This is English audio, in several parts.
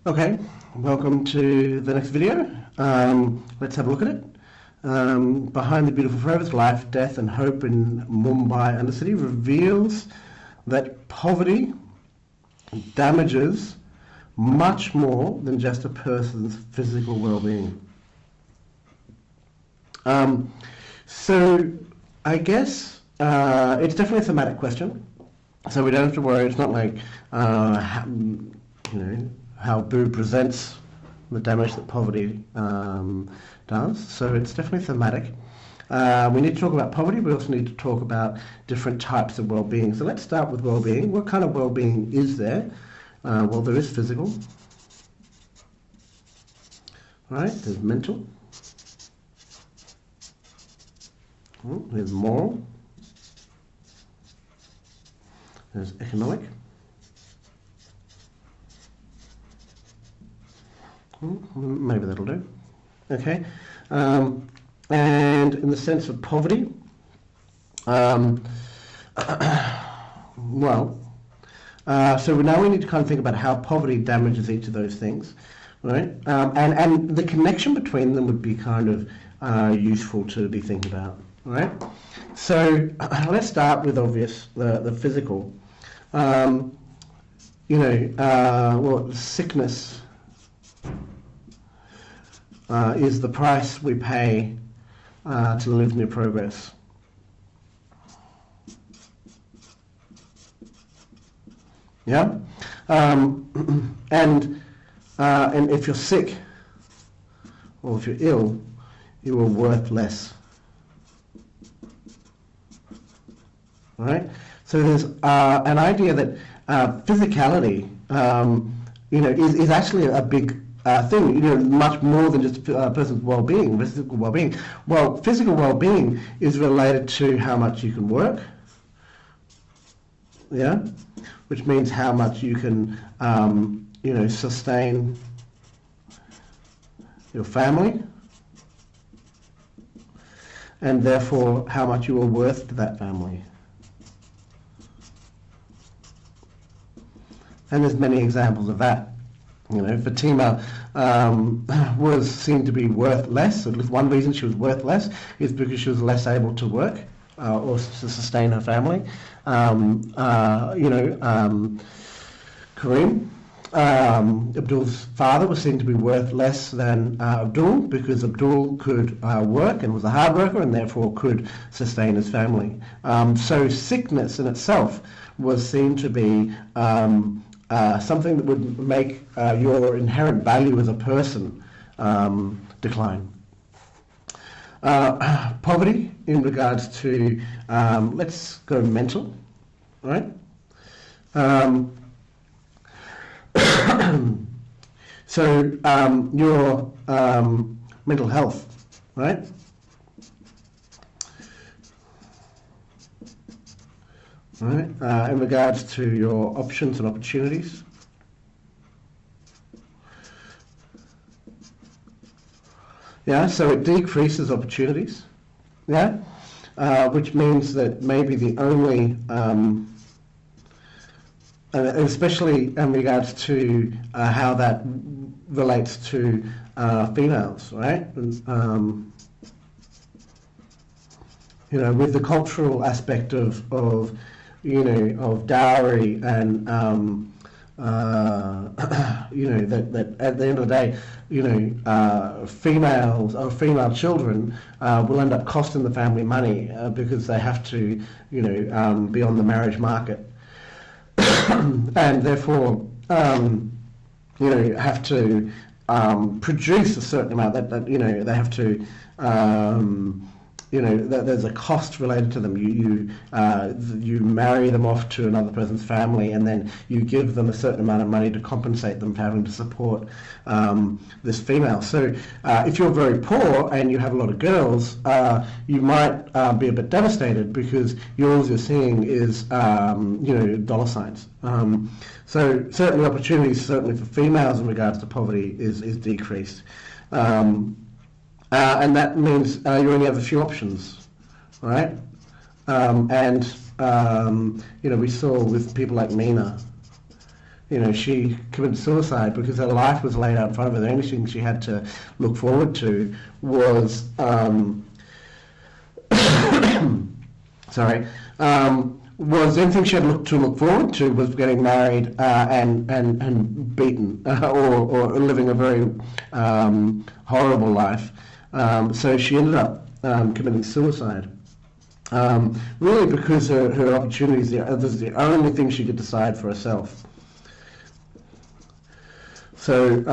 Okay, welcome to the next video. Let's have a look at it. Behind the Beautiful Forever's Life, Death and Hope in Mumbai Undercity reveals that poverty damages much more than just a person's physical well-being. So I guess it's definitely a thematic question. So we don't have to worry. It's not like how Boo presents the damage that poverty does. So it's definitely thematic. We need to talk about poverty. We also need to talk about different types of well-being. So let's start with well-being. What kind of well-being is there? Well, there is physical. Right? There's mental. There's moral. There's economic. Maybe that'll do. Okay. And in the sense of poverty, so now we need to kind of think about how poverty damages each of those things, right? And the connection between them would be kind of useful to be thinking about, right? So let's start with the physical. Sickness is the price we pay to live near progress. Yeah, and if you're sick or if you're ill, you are worth less. Right. So there's an idea that physicality, is actually a big thing. Much more than just a person's well-being, physical well-being. Well, physical well-being is related to how much you can work. Yeah, which means how much you can, sustain your family, and therefore how much you are worth to that family. And there's many examples of that. Fatima was seen to be worth less. At least one reason she was worth less is because she was less able to work or to sustain her family. Kareem, Abdul's father, was seen to be worth less than Abdul because Abdul could work and was a hard worker and therefore could sustain his family. So sickness in itself was seen to be something that would make your inherent value as a person decline. Poverty in regards to, let's go mental, right? So your mental health, right? Right, in regards to your options and opportunities. Yeah, so it decreases opportunities. Yeah, which means that maybe the only, especially in regards to how that relates to females, right? With the cultural aspect of dowry and that at the end of the day, females or female children will end up costing the family money because they have to be on the marriage market and therefore have to produce a certain amount that they have to. There's a cost related to them. You marry them off to another person's family, and then you give them a certain amount of money to compensate them for having to support this female. So if you're very poor and you have a lot of girls, you might be a bit devastated because all you're seeing is dollar signs. So certainly opportunities, certainly for females in regards to poverty, is decreased. And that means you only have a few options, right? We saw with people like Mina, she committed suicide because her life was laid out in front of her. The only thing she had to look forward to was, was anything she had to look forward to was getting married and beaten or living a very horrible life. So she ended up committing suicide. Really because her opportunities, this is the only thing she could decide for herself. So,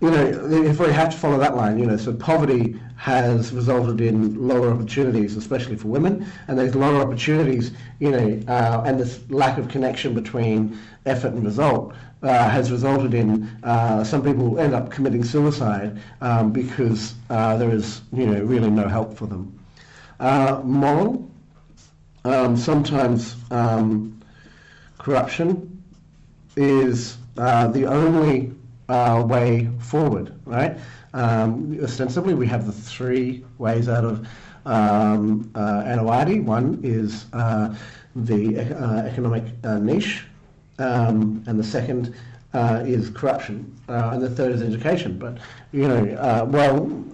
if we have to follow that line, so poverty has resulted in lower opportunities, especially for women, and those lower opportunities, and this lack of connection between effort and result has resulted in some people end up committing suicide because there is, really no help for them. Moral, sometimes corruption is the only way forward, right? Ostensibly, we have the three ways out of inequality. One is the economic niche, and the second is corruption, and the third is education. But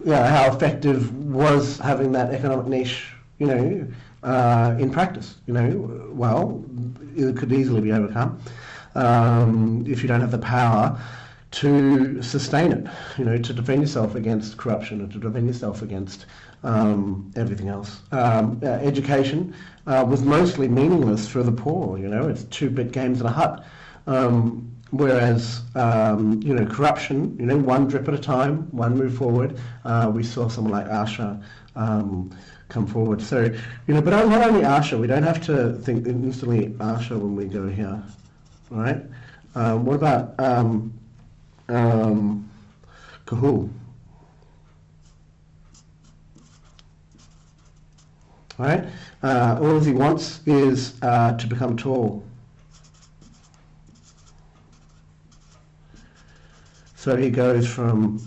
how effective was having that economic niche, in practice? Well, it could easily be overcome if you don't have the power to sustain it, to defend yourself against corruption and to defend yourself against everything else. Education was mostly meaningless for the poor. It's 2-bit games in a hut. Whereas, corruption, one drip at a time, one move forward. We saw someone like Asha come forward. So, but not only Asha, we don't have to think instantly Asha when we go here, right? What about Kahul? Right? All he wants is to become tall. So he goes from,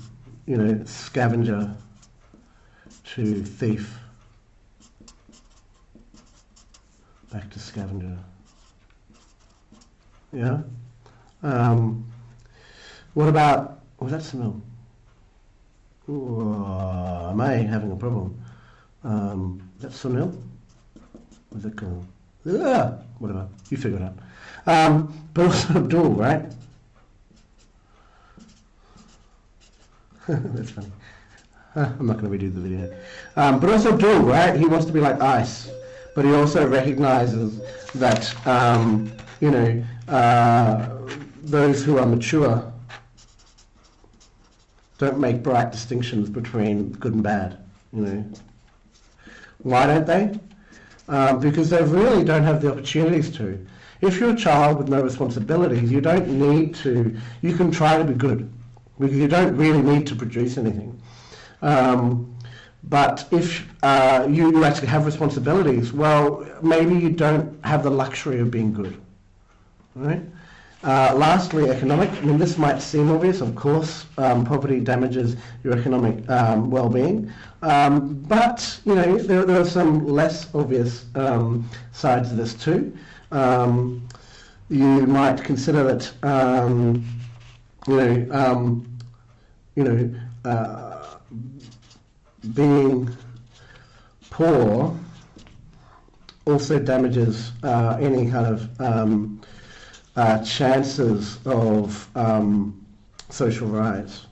scavenger to thief, back to scavenger. Yeah? What about, that's Sunil. Am I having a problem? That's Sunil? What's it called? Whatever, you figure it out. But also Abdul, right? That's funny. I'm not going to redo the video. But also Abdul, right? He wants to be like ice. But he also recognizes that, those who are mature don't make bright distinctions between good and bad, Why don't they? Because they really don't have the opportunities to. If you're a child with no responsibilities, you don't need to, you can try to be good, because you don't really need to produce anything. But if you actually have responsibilities, well, maybe you don't have the luxury of being good, right? Lastly, economic. This might seem obvious, of course. Poverty damages your economic well-being, but there are some less obvious sides of this too. You might consider that being poor also damages any kind of chances of social rise,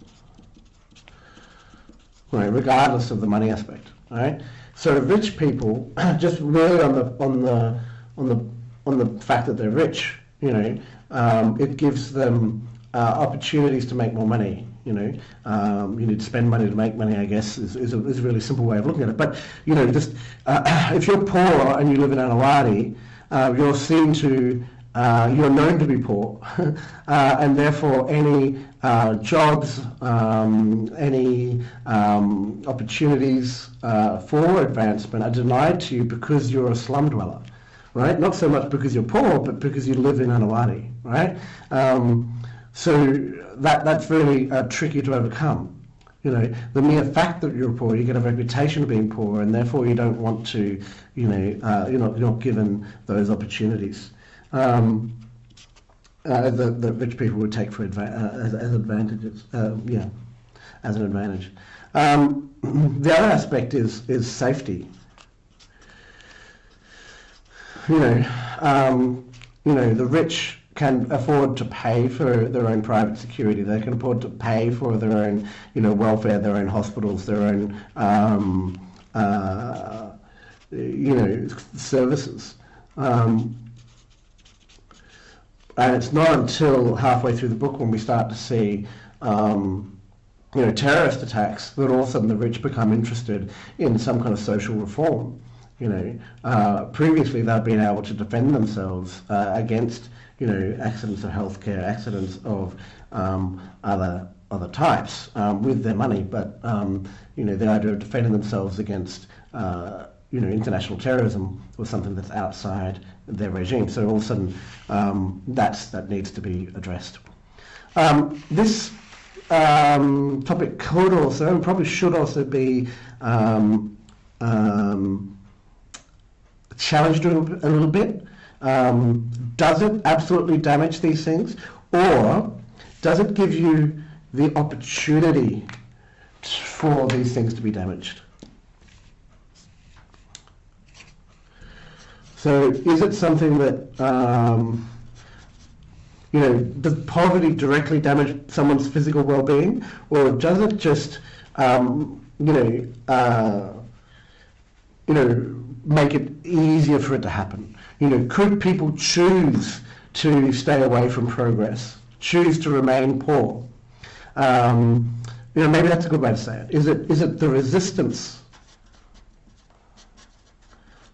right? Regardless of the money aspect, right? So rich people, just really on the fact that they're rich, it gives them opportunities to make more money. You need to spend money to make money, I guess, is a really simple way of looking at it. But just if you're poor and you live in Anawadi, you're seen to you're known to be poor, and therefore any jobs, any opportunities for advancement are denied to you because you're a slum dweller, right? Not so much because you're poor, but because you live in Anawadi, right? So that's really tricky to overcome. The mere fact that you're poor, you get a reputation of being poor, and therefore you don't want to, you're not given those opportunities. that rich people would take for as advantages. As an advantage. The other aspect is safety. The rich can afford to pay for their own private security. They can afford to pay for their own, welfare, their own hospitals, their own, services. And it's not until halfway through the book when we start to see, terrorist attacks that all of a sudden the rich become interested in some kind of social reform. Previously they've been able to defend themselves against, accidents of healthcare, accidents of other types with their money, but the idea of defending themselves against international terrorism was something that's outside their regime. So all of a sudden that needs to be addressed. This topic could also, and probably should also be challenged a little bit. Does it absolutely damage these things, or does it give you the opportunity for these things to be damaged? So is it something that, does poverty directly damage someone's physical well-being, or does it just, make it easier for it to happen? Could people choose to stay away from progress, choose to remain poor? Maybe that's a good way to say it. Is it the resistance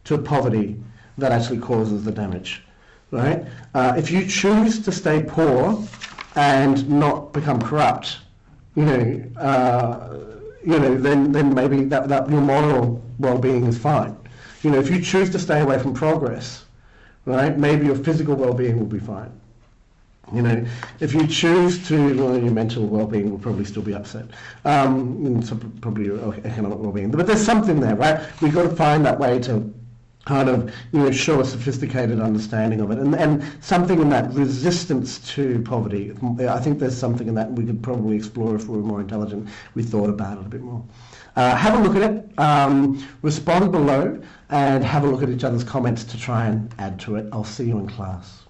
to poverty that actually causes the damage, right? If you choose to stay poor and not become corrupt, then maybe that your moral well-being is fine. If you choose to stay away from progress, right, maybe your physical well-being will be fine. If you choose to, your mental well-being will probably still be upset. So probably your economic well-being. But there's something there, right? We've got to find that way to kind of, show a sophisticated understanding of it. And something in that resistance to poverty, I think there's something in that we could probably explore if we were more intelligent, we thought about it a bit more. Have a look at it, respond below, and have a look at each other's comments to try and add to it. I'll see you in class.